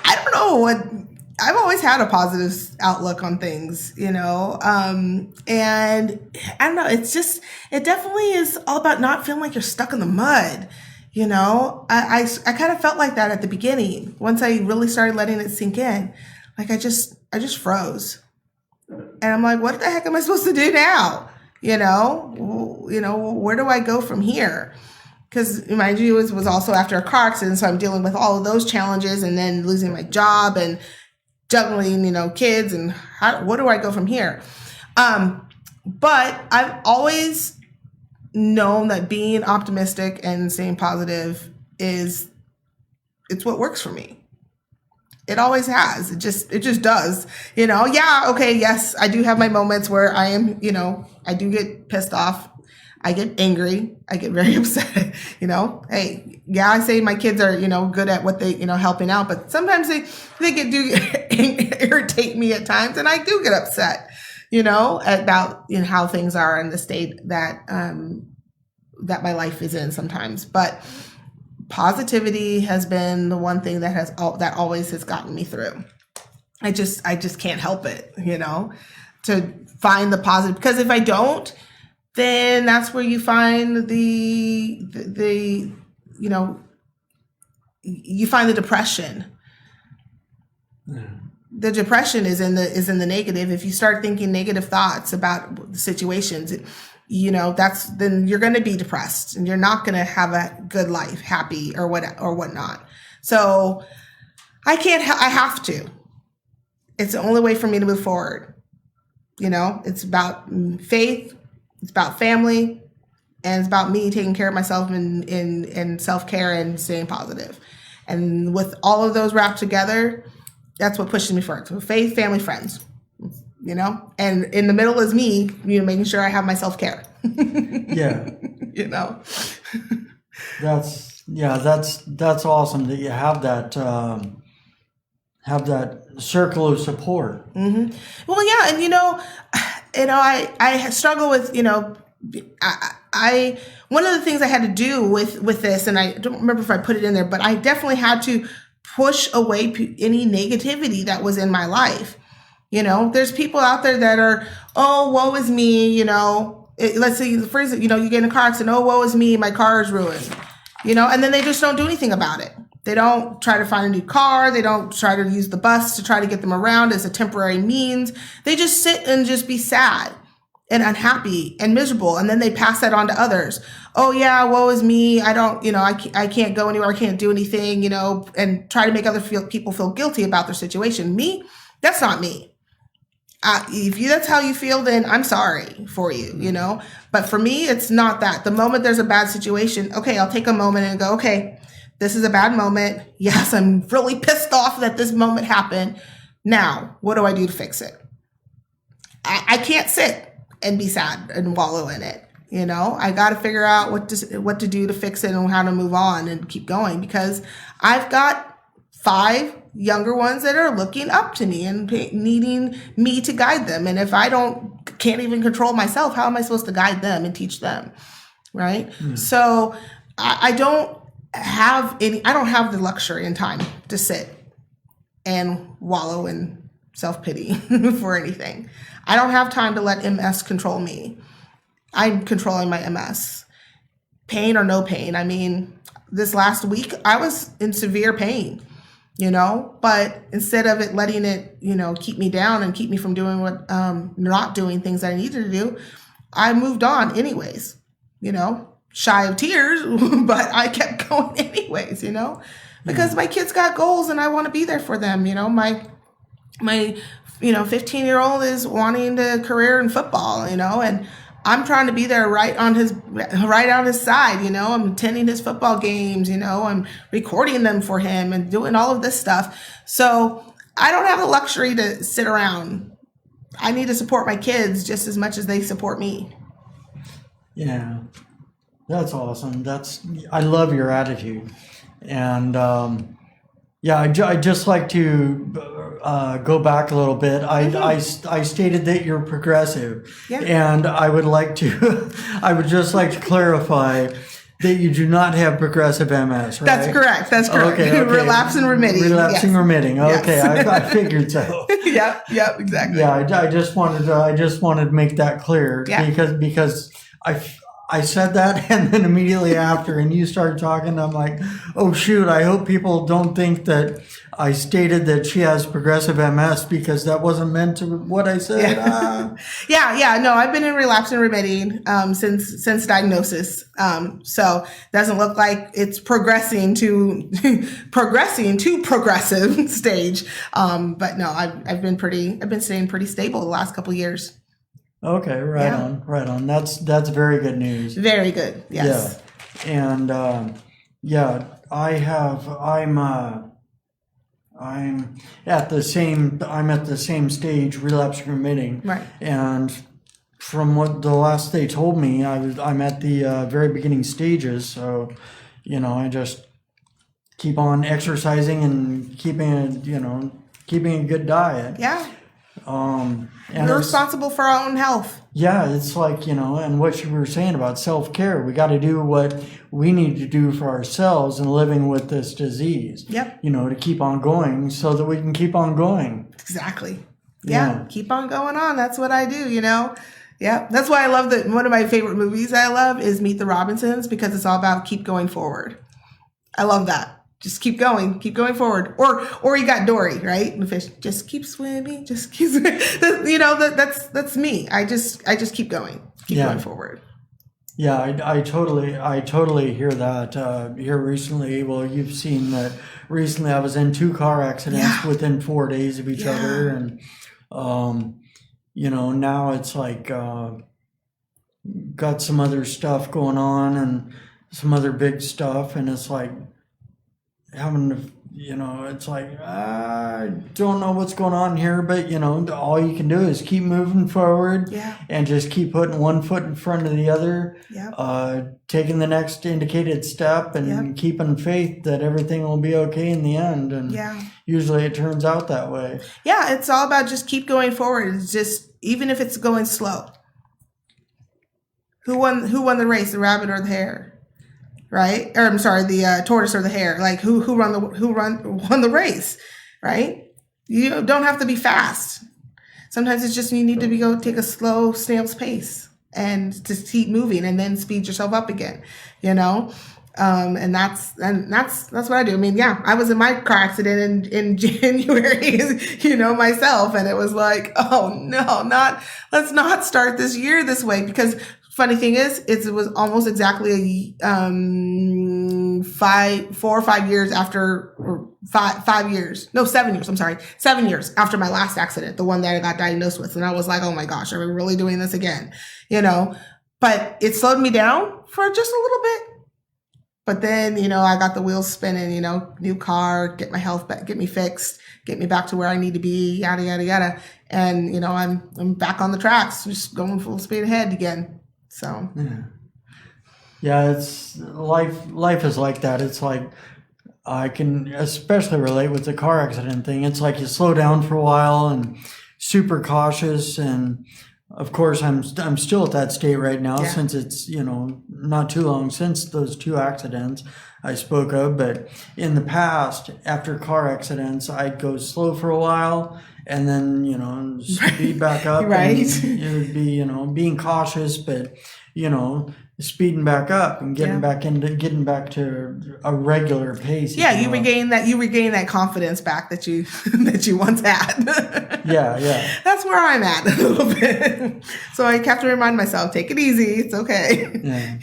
I don't know what. I've always had a positive outlook on things, and I don't know. It definitely is all about not feeling like you're stuck in the mud. I kind of felt like that at the beginning. Once I really started letting it sink in, like I just froze, and I'm like, what the heck am I supposed to do now? Where do I go from here? Because mind you, it was also after a car accident, so I'm dealing with all of those challenges, and then losing my job and juggling, kids, and what do I go from here? But I've always known that being optimistic and staying positive it's what works for me. It always has. It just does. Yeah, okay, yes, I do have my moments where I am, I do get pissed off. I get angry. I get very upset. Hey, yeah, I say my kids are, good at what they, helping out, but sometimes they do irritate me at times, and I do get upset, about how things are in the state that that my life is in sometimes. But positivity has been the one thing that always has gotten me through. I just can't help it, to find the positive, because if I don't, then that's where you find the you find the depression. Yeah. The depression is in the negative. If you start thinking negative thoughts about the situations, then you're going to be depressed, and you're not going to have a good life, happy or whatnot. So I have to. It's the only way for me to move forward. It's about faith. It's about family, and it's about me taking care of myself in self-care and staying positive. And with all of those wrapped together, that's what pushes me forward. So faith, family, friends, and in the middle is me, making sure I have my self-care. Yeah. That's awesome that you have that circle of support. Mm-hmm. Well, yeah. And, I struggle with, I one of the things I had to do with this, and I don't remember if I put it in there, but I definitely had to push away any negativity that was in my life. There's people out there that are, oh, woe is me, let's say, for instance, you get in a car accident, oh, woe is me, my car is ruined, and then they just don't do anything about it. They don't try to find a new car. They don't try to use the bus to try to get them around as a temporary means. They just sit and just be sad and unhappy and miserable. And then they pass that on to others. Oh yeah, woe is me. I don't, I can't go anywhere. I can't do anything, and try to make other people feel guilty about their situation. Me, that's not me. If that's how you feel, then I'm sorry for you, But for me, it's not that. The moment there's a bad situation, okay, I'll take a moment and go, okay, this is a bad moment. Yes, I'm really pissed off that this moment happened. Now, what do I do to fix it? I can't sit and be sad and wallow in it. I got to figure out what to do to fix it and how to move on and keep going, because I've got 5 younger ones that are looking up to me and needing me to guide them. And if I can't even control myself, how am I supposed to guide them and teach them? Right. Mm. So I don't have the luxury and time to sit and wallow in self-pity for anything. I don't have time to let MS control me. I'm controlling my MS. Pain or no pain. I mean, this last week I was in severe pain, but instead of it letting it, keep me down and keep me from doing not doing things that I needed to do, I moved on anyways, shy of tears, but I kept going anyways, because my kids got goals and I want to be there for them. My 15-year-old is wanting a career in football, and I'm trying to be there right on his side. I'm attending his football games, I'm recording them for him and doing all of this stuff. So I don't have the luxury to sit around. I need to support my kids just as much as they support me. Yeah. That's awesome. I love your attitude. And I'd just like to go back a little bit. I stated that you're progressive. Yeah. And I would just like to clarify that you do not have progressive MS, right? That's correct. That's correct. Okay. Relapse and remitting. Relapsing, yes. remitting. Okay, Yes. I figured so. Yep, exactly. Yeah, I just wanted to make that clear because I said that and then immediately after, and you started talking, I'm like, oh shoot! I hope people don't think that I stated that she has progressive MS because that wasn't meant to what I said. Yeah. No, I've been in relapse and remitting since diagnosis. So doesn't look like it's progressing to progressive stage. But no, I've been staying pretty stable the last couple of years. Okay, right on. That's very good news. Very good. Yes. Yeah, and I'm at the same stage, relapse remitting. Right. And from what the last they told me, I'm at the very beginning stages. So, I just keep on exercising and keeping a good diet. Yeah. And we're responsible for our own health. Yeah, it's like, and what you were saying about self-care, we got to do what we need to do for ourselves in living with this disease. Yep. To keep on going so that we can keep on going. Exactly. Yeah. Keep on going on. That's what I do, Yeah. That's why I love one of my favorite movies I love is Meet the Robinsons because it's all about keep going forward. I love that. Just keep going forward. Or you got Dory, right? And the fish just keep swimming, just keep swimming. That's me. I just keep going, going forward. Yeah, I totally hear that. Here recently, well, you've seen that recently. I was in 2 car accidents within 4 days of each other, and now it's like got some other stuff going on and some other big stuff, and it's like. Having to, it's like, I don't know what's going on here, but, all you can do is keep moving forward and just keep putting one foot in front of the other, taking the next indicated step and keeping faith that everything will be okay in the end. And usually it turns out that way. Yeah, it's all about just keep going forward. It's just, even if it's going slow. Who won the race, the rabbit or the hare? Right? Or I'm sorry, the tortoise or the hare. Like who won the race, right? You don't have to be fast. Sometimes it's just you need to go take a slow snail's pace and just keep moving and then speed yourself up again, And that's what I do. I mean, I was in my car accident in January, myself, and it was like, oh no, let's not start this year this way because. Funny thing is, it was almost exactly 4 or 5 years after, or 5 years, no, 7 years. I'm sorry, 7 years after my last accident, the one that I got diagnosed with, and I was like, oh my gosh, are we really doing this again? But it slowed me down for just a little bit. But then, I got the wheels spinning. New car, get my health back, get me fixed, get me back to where I need to be, yada yada yada, and I'm back on the tracks, just going full speed ahead again. So it's life is like that. It's like I can especially relate with the car accident thing. It's like you slow down for a while and super cautious, and of course I'm still at that state right now since it's not too long since those 2 accidents I spoke of. But in the past, after car accidents, I'd go slow for a while and then speed back up. Right. And it would be being cautious, but speeding back up and getting back to a regular pace. Yeah, you regain that confidence back that you once had. Yeah. That's where I'm at a little bit. So I have to remind myself, take it easy. It's okay. Yeah.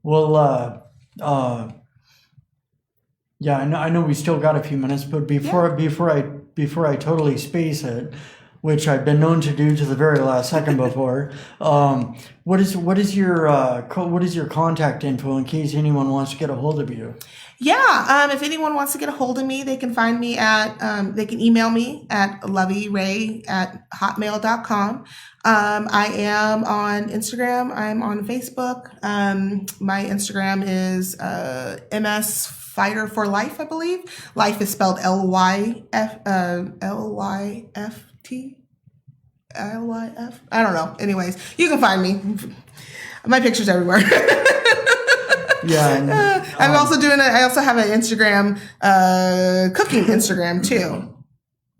Well, I know we still got a few minutes, but before I totally space it, which I've been known to do to the very last second before, what is your contact info in case anyone wants to get a hold of you? Yeah, if anyone wants to get a hold of me, they can find me they can email me at loveyray@hotmail.com. I am on Instagram. I'm on Facebook. My Instagram is MS Fighter for Life, I believe. Life is spelled LYFT. I don't know. Anyways, you can find me. My picture's everywhere. Yeah. And, I also have an Instagram, cooking Instagram too.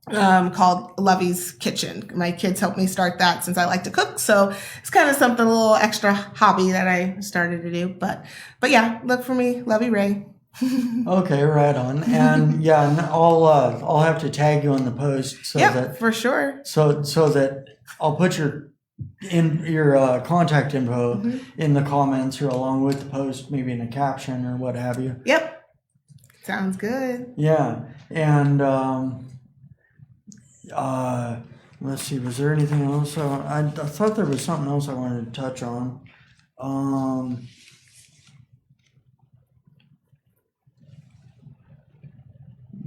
Called Lovey's Kitchen. My kids helped me start that since I like to cook. So it's kind of something, a little extra hobby that I started to do. But yeah, look for me, Lovey Ray. Okay, right on. And yeah, and I'll have to tag you on the post so that for sure. So that I'll put your contact info in the comments or along with the post, maybe in a caption or what have you. Yep. Sounds good. Yeah. And let's see, was there anything else? I thought there was something else I wanted to touch on.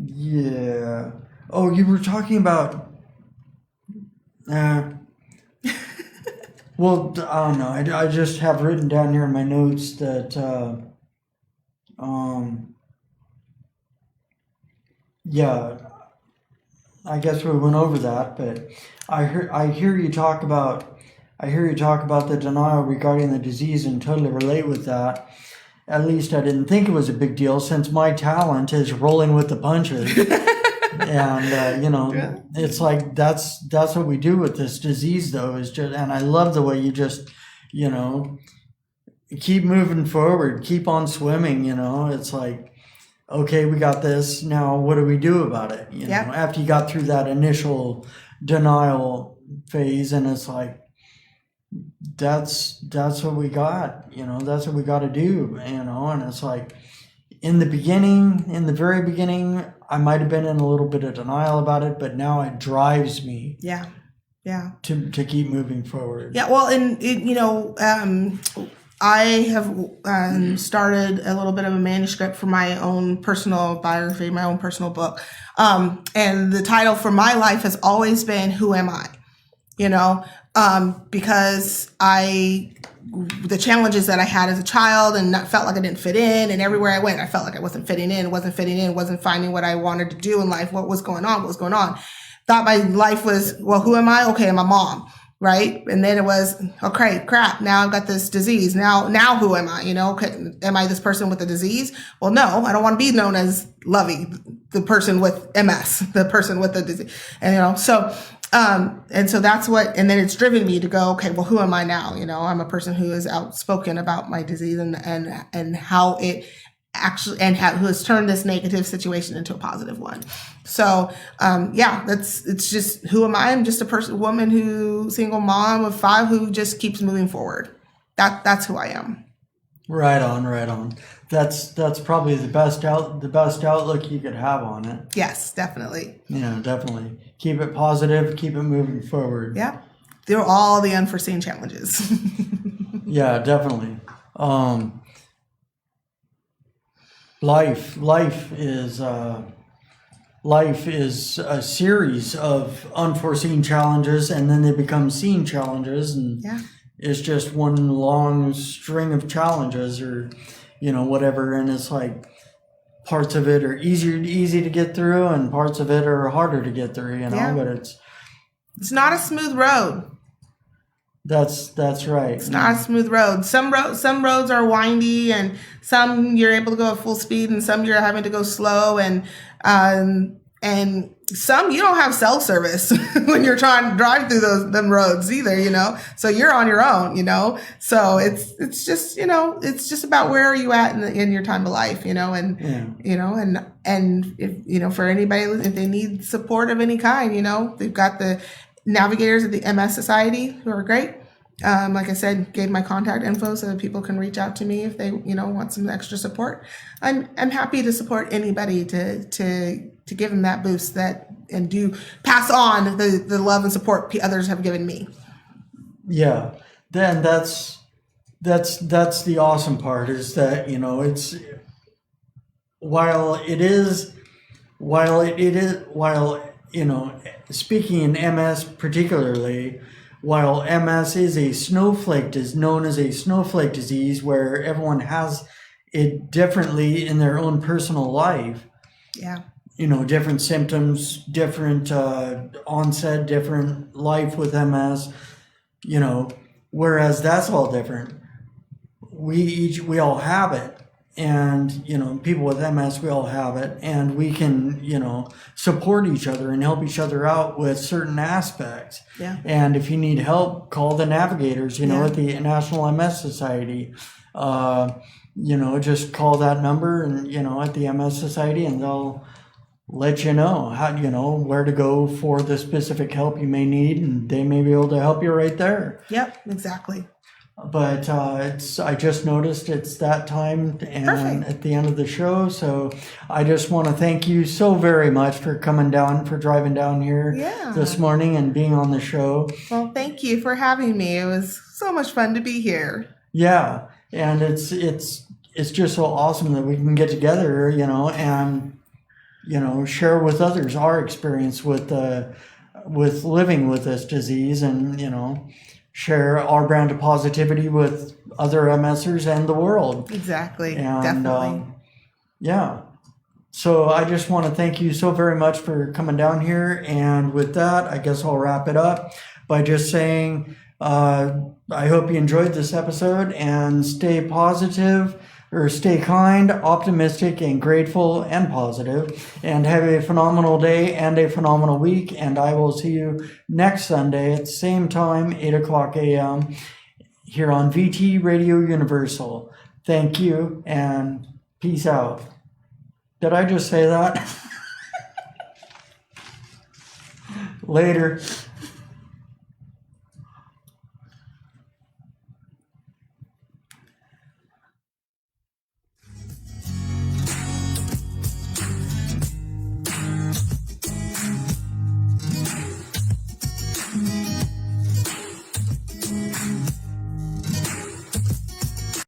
Yeah. Oh, you were talking about. Well, I don't know. I just have written down here in my notes that. Yeah. I guess we went over that, but I hear you talk about the denial regarding the disease and totally relate with that. At least I didn't think it was a big deal since my talent is rolling with the punches. And it's like that's what we do with this disease though, is just, and I love the way you just, keep moving forward, keep on swimming, it's like, okay, we got this, now what do we do about it? After you got through that initial denial phase, and it's like, that's what we got, that's what we got to do, and it's like, in the very beginning, I might have been in a little bit of denial about it, but now it drives me. Yeah. To keep moving forward. Yeah. Well, I have started a little bit of a manuscript for my own personal biography, my own personal book. And the title for my life has always been, Who Am I? Because the challenges that I had as a child and felt like I didn't fit in, and everywhere I went, I felt like I wasn't fitting in, wasn't finding what I wanted to do in life. What was going on? Thought my life was, well, who am I? Okay, I'm a mom. Right. And then it was, okay, crap. Now I've got this disease. Now who am I? Am I this person with the disease? Well, no, I don't want to be known as Lovey, the person with MS, the person with the disease. And, so that's what, and then it's driven me to go, okay, well, who am I now? I'm a person who is outspoken about my disease and how it actually, who has turned this negative situation into a positive one. So, it's just, who am I? I'm just a woman single mom of 5 who just keeps moving forward. That's who I am. Right on. That's probably the best outlook you could have on it. Yes, definitely. Yeah, definitely. Keep it positive, keep it moving forward. Yeah. Through all the unforeseen challenges. Yeah, definitely. Life is a series of unforeseen challenges, and then they become seen challenges, and it's just one long string of challenges, or whatever. And it's like parts of it are easy to get through, and parts of it are harder to get through. But it's not a smooth road. That's right. It's not a smooth road. Some roads are windy, and some you're able to go at full speed, and some you're having to go slow, and some you don't have cell service when you're trying to drive through them roads either, So you're on your own, So it's just it's just about where are you at in your time of life, and if for anybody, if they need support of any kind, they've got the Navigators of the MS Society, who are great. Like I said, gave my contact info so that people can reach out to me if they, want some extra support. I'm happy to support anybody to give them that boost and do pass on the love and support others have given me. Yeah, then that's the awesome part, is that it's while speaking in MS particularly, while MS is known as a snowflake disease, where everyone has it differently in their own personal life. Yeah. Different symptoms, different onset, different life with MS, whereas that's all different. we all have it. And, people with MS, we all have it, and we can, support each other and help each other out with certain aspects. Yeah. And if you need help, call the Navigators, Yeah. at the National MS Society. Just call that number and, at the MS Society, and they'll let you know how, where to go for the specific help you may need, and they may be able to help you right there. Yep, exactly. But I just noticed it's that time and Perfect. at the end of the show. So I just want to thank you so very much for driving down here this morning and being on the show. Well, thank you for having me. It was so much fun to be here. Yeah. And it's just so awesome that we can get together, and, share with others our experience with living with this disease, and, share our brand of positivity with other MSers and the world. Exactly. And, Definitely. Yeah. So I just want to thank you so very much for coming down here. And with that, I guess I'll wrap it up by just saying, I hope you enjoyed this episode, and stay positive, or stay kind, optimistic, and grateful and positive, and have a phenomenal day and a phenomenal week. And I will see you next Sunday at the same time, 8 o'clock a.m. here on VT Radio Universal. Thank you, and peace out. Did I just say that? Later.